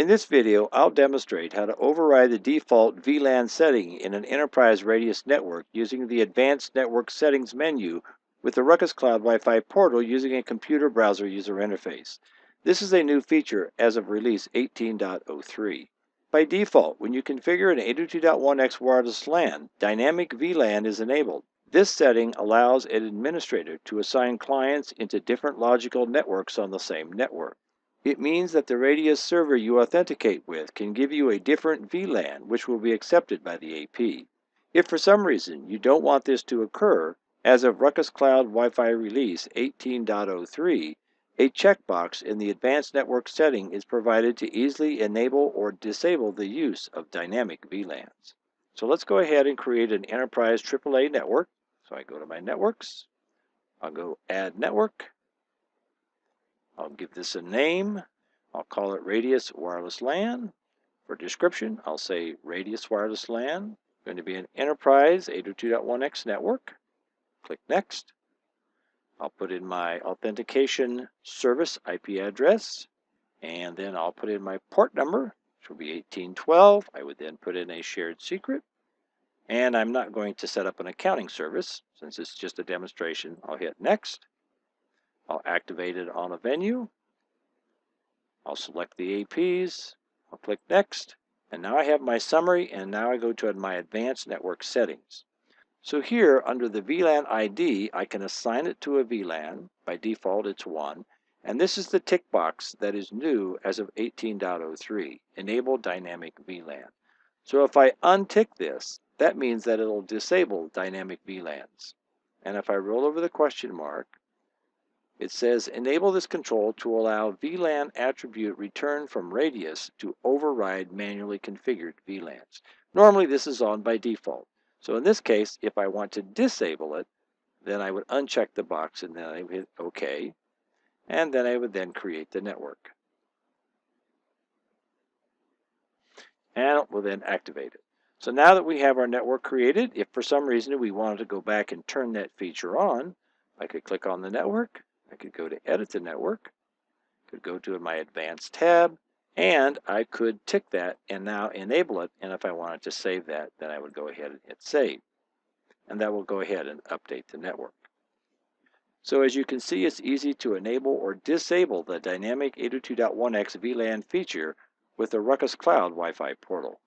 this video, I'll demonstrate how to override the default VLAN setting in an enterprise radius network using the Advanced Network Settings menu with the Ruckus Cloud Wi-Fi portal using a computer browser user interface. This is a new feature as of release 18.03. By default, when you configure an 802.1x wireless LAN, dynamic VLAN is enabled. This setting allows an administrator to assign clients into different logical networks on the same network. It means that the radius server you authenticate with can give you a different VLAN which will be accepted by the AP. If for some reason you don't want this to occur, as of Ruckus Cloud Wi-Fi release 18.03, a checkbox in the Advanced Network setting is provided to easily enable or disable the use of dynamic VLANs. So let's go ahead and create an enterprise AAA network. So I go to my networks, I'll go add network. I'll give this a name. I'll call it Radius Wireless LAN. For description, I'll say Radius Wireless LAN. Going to be an enterprise 802.1x network. Click Next. I'll put in my authentication service IP address, and then I'll put in my port number, which will be 1812. I would then put in a shared secret. And I'm not going to set up an accounting service. Since it's just a demonstration, I'll hit Next. I'll activate it on a venue. I'll select the APs. I'll click Next. And now I have my summary, and now I go to my Advanced Network Settings. So here, under the VLAN ID, I can assign it to a VLAN. By default, it's 1. And this is the tick box that is new as of 18.03, Enable Dynamic VLAN. So if I untick this, that means that it'll disable dynamic VLANs. And if I roll over the question mark, it says enable this control to allow VLAN attribute return from radius to override manually configured VLANs. Normally this is on by default. So in this case, if I want to disable it, then I would uncheck the box and then I would hit OK. And then I would then create the network. And we'll then activate it. So now that we have our network created, if for some reason we wanted to go back and turn that feature on, I could click on the network. I could go to Edit the Network, could go to my Advanced tab, and I could tick that and now enable it. And if I wanted to save that, then I would go ahead and hit Save. And that will go ahead and update the network. So as you can see, it's easy to enable or disable the dynamic 802.1x VLAN feature with the Ruckus Cloud Wi-Fi portal.